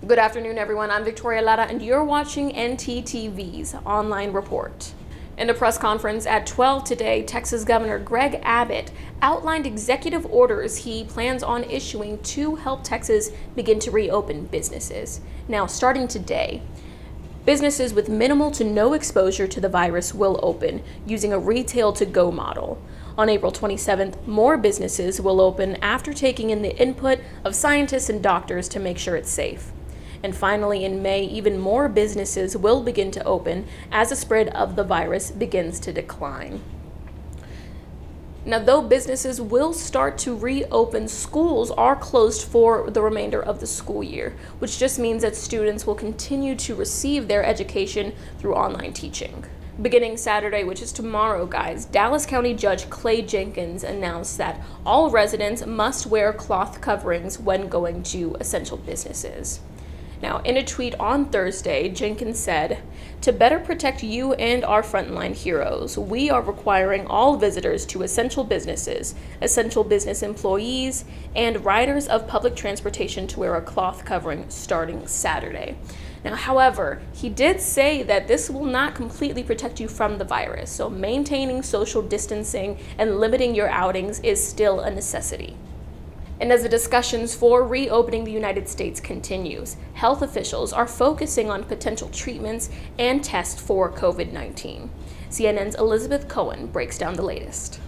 Good afternoon, everyone. I'm Victoria Lara, and you're watching ntTV's online report. In a press conference at 12 today, Texas Governor Greg Abbott outlined executive orders he plans on issuing to help Texas begin to reopen businesses. Now, starting today, businesses with minimal to no exposure to the virus will open using a retail-to-go model. On April 27th, more businesses will open after taking in the input of scientists and doctors to make sure it's safe. And finally, in May, even more businesses will begin to open as the spread of the virus begins to decline. Now, though businesses will start to reopen, schools are closed for the remainder of the school year, which just means that students will continue to receive their education through online teaching. Beginning Saturday, which is tomorrow, guys, Dallas County Judge Clay Jenkins announced that all residents must wear cloth coverings when going to essential businesses. Now, in a tweet on Thursday, Jenkins said, "To better protect you and our frontline heroes, we are requiring all visitors to essential businesses, essential business employees, and riders of public transportation to wear a cloth covering starting Saturday." Now, however, he did say that this will not completely protect you from the virus, so maintaining social distancing and limiting your outings is still a necessity. And as the discussions for reopening the United States continues, health officials are focusing on potential treatments and tests for COVID-19. CNN's Elizabeth Cohen breaks down the latest.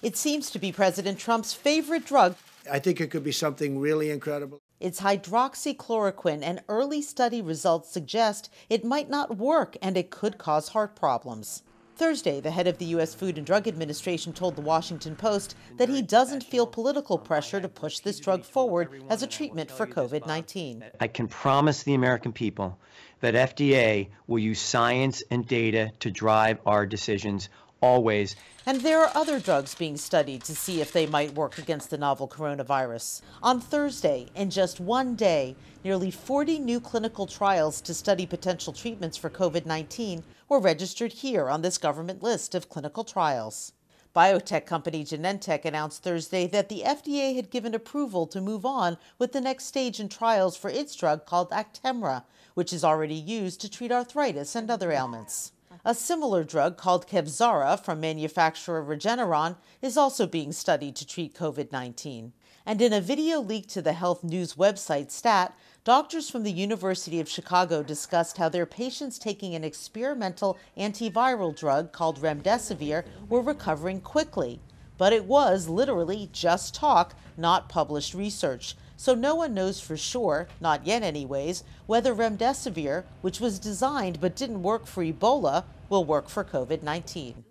It seems to be President Trump's favorite drug. I think it could be something really incredible. It's hydroxychloroquine, and early study results suggest it might not work and it could cause heart problems. Thursday, the head of the U.S. Food and Drug Administration told the Washington Post that he doesn't feel political pressure to push this drug forward as a treatment for COVID-19. I can promise the American people that FDA will use science and data to drive our decisions always. And there are other drugs being studied to see if they might work against the novel coronavirus. On Thursday, in just one day, nearly 40 new clinical trials to study potential treatments for COVID-19 were registered here on this government list of clinical trials. Biotech company Genentech announced Thursday that the FDA had given approval to move on with the next stage in trials for its drug called Actemra, which is already used to treat arthritis and other ailments. A similar drug called Kevzara from manufacturer Regeneron is also being studied to treat COVID-19. And in a video leaked to the health news website Stat, doctors from the University of Chicago discussed how their patients taking an experimental antiviral drug called remdesivir were recovering quickly. But it was literally just talk, not published research. So no one knows for sure, not yet anyways, whether remdesivir, which was designed but didn't work for Ebola, will work for COVID-19.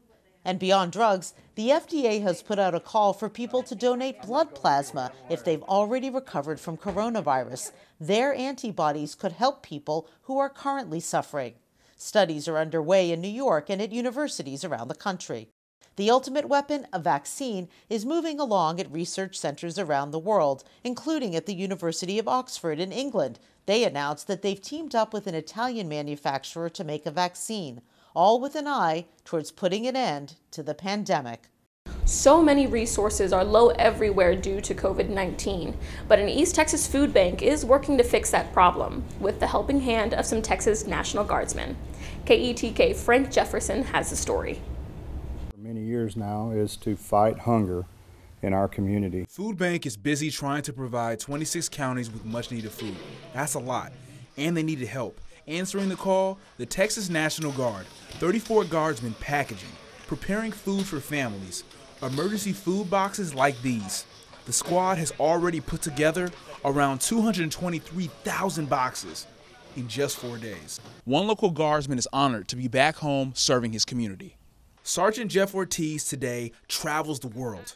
And beyond drugs, the FDA has put out a call for people to donate blood plasma if they've already recovered from coronavirus. Their antibodies could help people who are currently suffering. Studies are underway in New York and at universities around the country. The ultimate weapon, a vaccine, is moving along at research centers around the world, including at the University of Oxford in England. They announced that they've teamed up with an Italian manufacturer to make a vaccine, all with an eye towards putting an end to the pandemic. So many resources are low everywhere due to COVID-19, but an East Texas food bank is working to fix that problem with the helping hand of some Texas National Guardsmen. KETK Frank Jefferson has the story. Many years now is to fight hunger in our community. Food Bank is busy trying to provide 26 counties with much needed food. That's a lot, and they needed help. Answering the call, the Texas National Guard, 34 guardsmen packaging, preparing food for families, emergency food boxes like these. The squad has already put together around 223,000 boxes in just 4 days. One local guardsman is honored to be back home serving his community. Sergeant Jeff Ortiz today travels the world,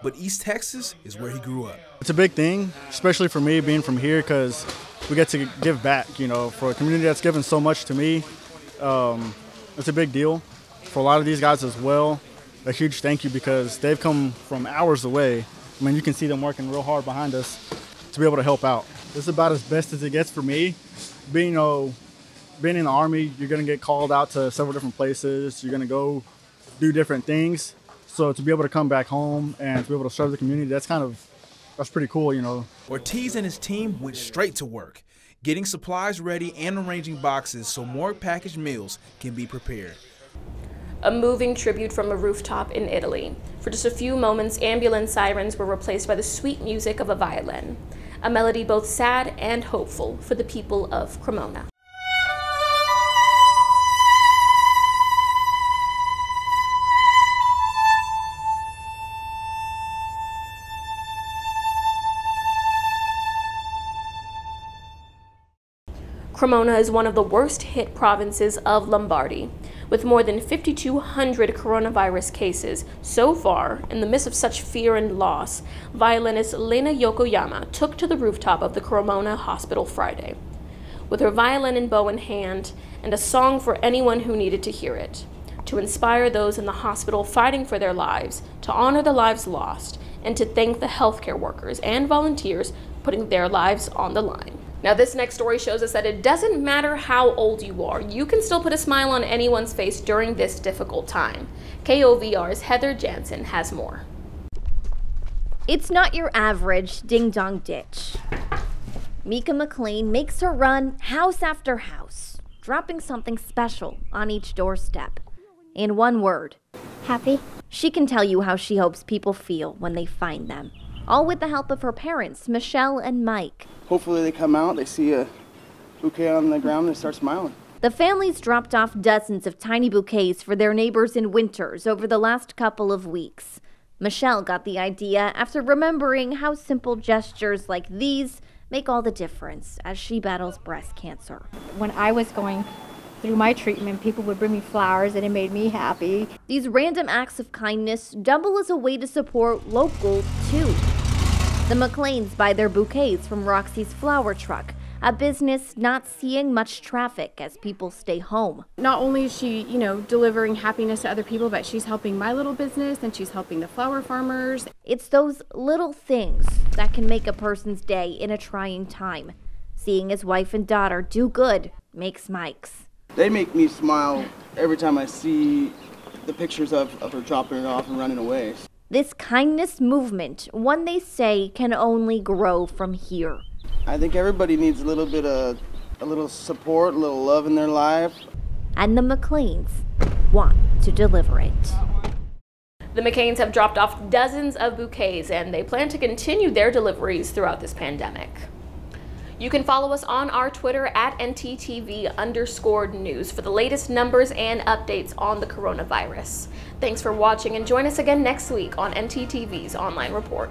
but East Texas is where he grew up. It's a big thing, especially for me being from here, because we get to give back, for a community that's given so much to me. It's a big deal. For a lot of these guys as well, a huge thank you, because they've come from hours away. I mean, you can see them working real hard behind us to be able to help out. This is about as best as it gets for me. Being in the Army, you're going to get called out to several different places. You're going to go do different things. So to be able to come back home and to be able to serve the community, that's kind of that's pretty cool, you know. Ortiz and his team went straight to work, getting supplies ready and arranging boxes so more packaged meals can be prepared. A moving tribute from a rooftop in Italy. For just a few moments, ambulance sirens were replaced by the sweet music of a violin, a melody both sad and hopeful for the people of Cremona. Cremona is one of the worst hit provinces of Lombardy, with more than 5,200 coronavirus cases. So far, in the midst of such fear and loss, violinist Lena Yokoyama took to the rooftop of the Cremona hospital Friday, with her violin and bow in hand and a song for anyone who needed to hear it, to inspire those in the hospital fighting for their lives, to honor the lives lost, and to thank the healthcare workers and volunteers putting their lives on the line. Now, this next story shows us that it doesn't matter how old you are, you can still put a smile on anyone's face during this difficult time. KOVR's Heather Jansen has more. It's not your average ding-dong ditch. Mika McLean makes her run house after house, dropping something special on each doorstep. In one word, happy. She can tell you how she hopes people feel when they find them. All with the help of her parents, Michelle and Mike. Hopefully they come out, they see a bouquet on the ground, and they start smiling. The families dropped off dozens of tiny bouquets for their neighbors in Winters over the last couple of weeks. Michelle got the idea after remembering how simple gestures like these make all the difference as she battles breast cancer. When I was going through my treatment, people would bring me flowers and it made me happy. These random acts of kindness double as a way to support local, too. The McLeans buy their bouquets from Roxy's Flower Truck, a business not seeing much traffic as people stay home. Not only is she, delivering happiness to other people, but she's helping my little business and she's helping the flower farmers. It's those little things that can make a person's day in a trying time. Seeing his wife and daughter do good makes Mike's. They make me smile every time I see the pictures of her dropping it off and running away. This kindness movement, one they say can only grow from here. I think everybody needs a little support, a little love in their life. And the McLeans want to deliver it. The McCains have dropped off dozens of bouquets and they plan to continue their deliveries throughout this pandemic. You can follow us on our Twitter at ntTV_news for the latest numbers and updates on the coronavirus. Thanks for watching and join us again next week on ntTV's Online Report.